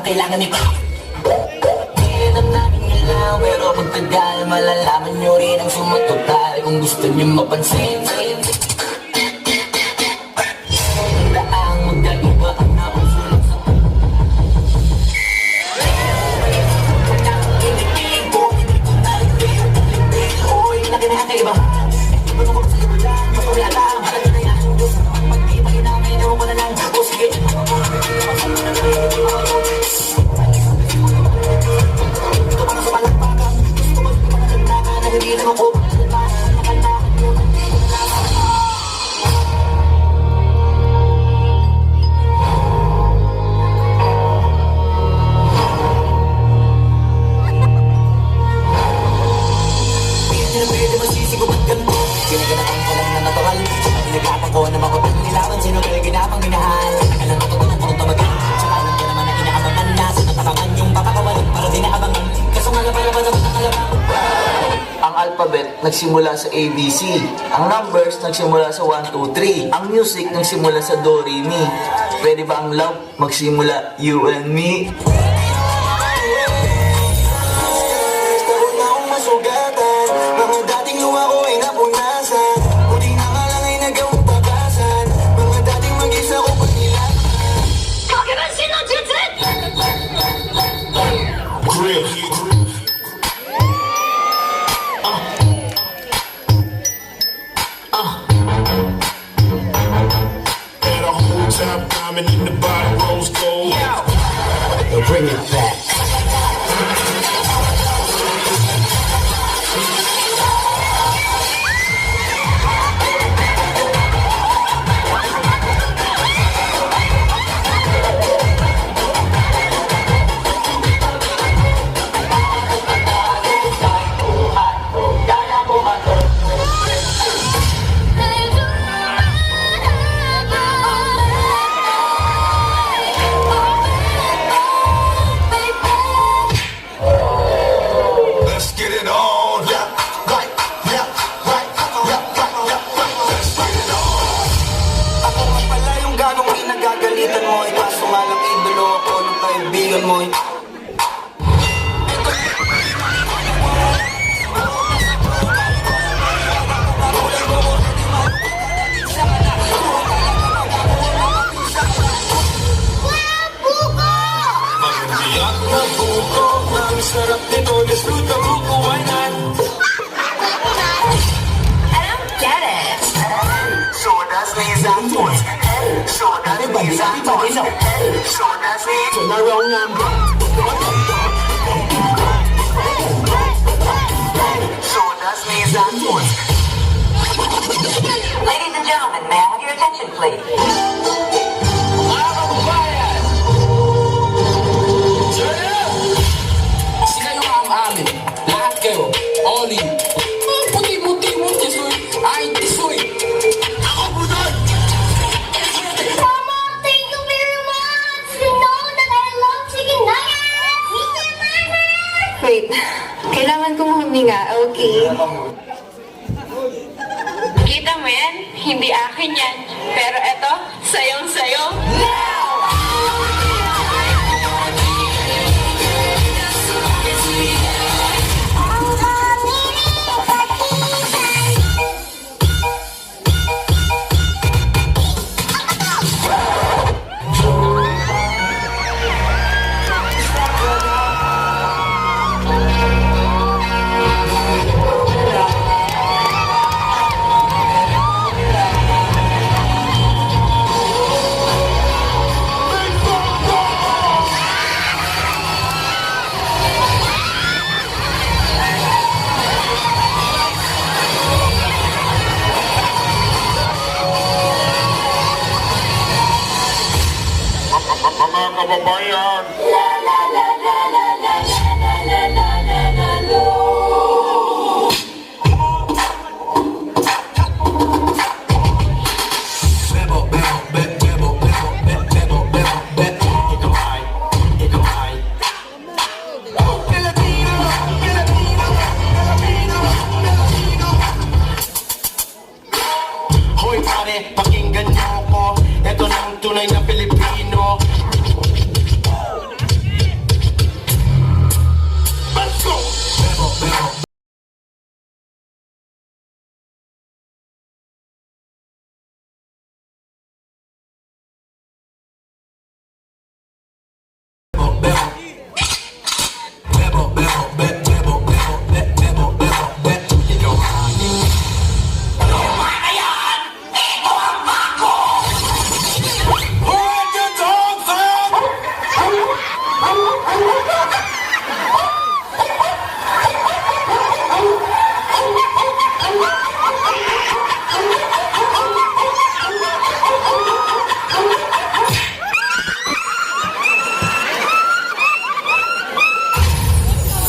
Kailangan ni Ilan namin ilaw, pero pagtagal malalaman nyo rin ang sumatotal. Kung gusto nyo mapansin, daang magkaiba ang nausulog sa pagkakakinig ko. Hindi ko nalagpil, oy, nakinakaiba. Iba nung sa iba lang, mapawala lang. Halaga na yan, Diyos. Pag-ibagin namin, ewan ko na lang. O sige, pwede masisigo ba't ganito? Ginaganapan ko lang na natural. Pinaglapan ko na makapal nilaban. Sino kayo ginapang minahal? Alam ko kung anong tumagal. Tsaka alam ko naman na inaabangan na. Sa natabangan yung papakawalan para di naabangan. Kaso nga laban naman ang alaman. Ang alphabet nagsimula sa ABC. Ang numbers nagsimula sa 1, 2, 3. Ang music nagsimula sa Do, Re, Mi. Pwede ba ang love magsimula you and me? Diamond in the bottom, rose gold. Bring it back. Mo. Ang sarap nito, disfruta buko, why not? I don't get it. Sodas ni Santos. Sodas ni Santos. Sodas ni Tunarongan. Sodas ni Santos. Ladies and gentlemen, may I have your attention, please? Mga kababayan! Sila yung ang amin. Lahat kayo. All in. Puti-muti-muti, soy. Ay, tisoy. Ako po doon! Mama, thank you very much. You know that I love chicken nuggets. Wait, kailangan kong huminga, okay? Kita mo yan? Hindi akin yan. Pero eto, sayong-sayo. Mga kababayan, Bebo, bebo, bebo, bebo, bebo, bebo, bebo. Ikaw ay, ikaw ay. Pilipino, Pilipino, Pilipino, Pilipino. Hoy pare, pakinggan niyo ako. Ito na ang tunay na Pilipino. Let's go! Bebo, bebo.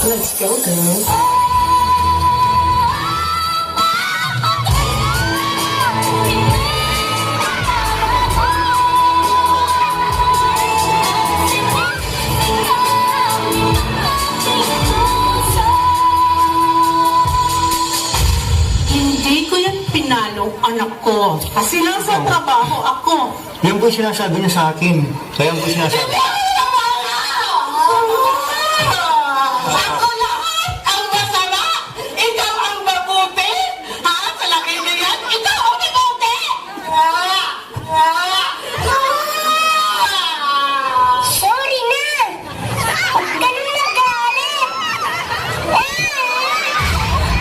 Let's go, girl. Hindi ko yan pinalo, anak ko. Kasi nasa trabaho ako. Yan po yung sinasabi niya sa akin. Kaya po sinasabi. Ako lahat ang masama! Ikaw ang mabuti! Ha? Sa laki na yan, ikaw ang mabuti! Sorry na! Huwag ka nang nagalit!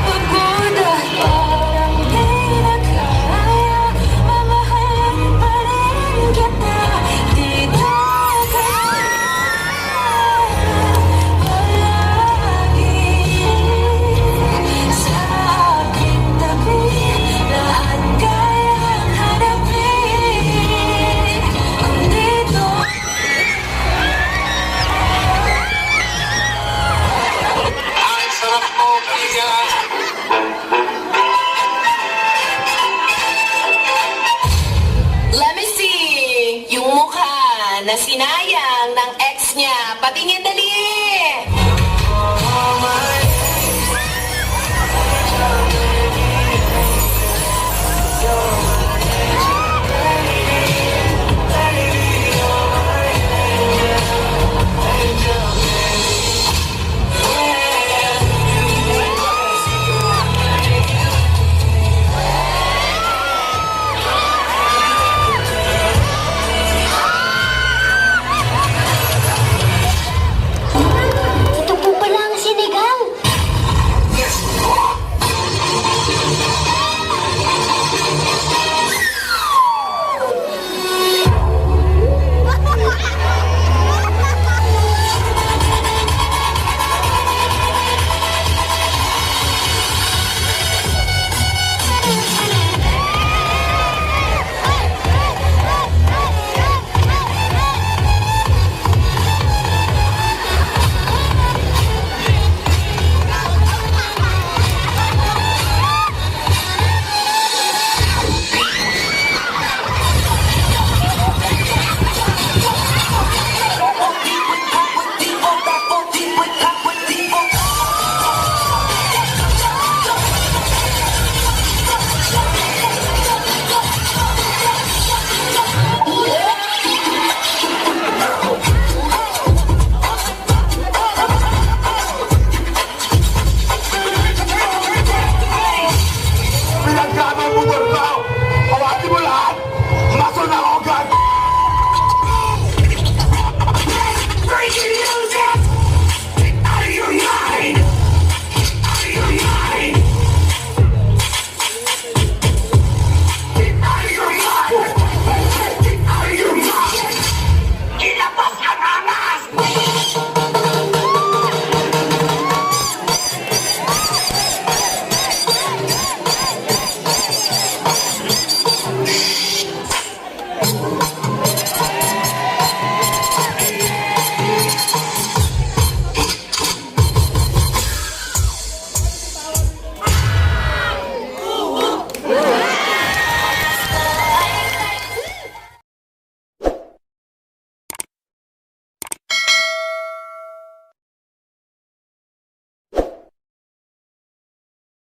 Pagod at parang di na kaya, mamahalin pa rin kita dito ka palagi sa aking tabi. Lahat kayang hanapin kung dito. Ay, sarap mo, kaibigan. Let me see! Yung mukha na sinayang ng ex niya. Patingin dali!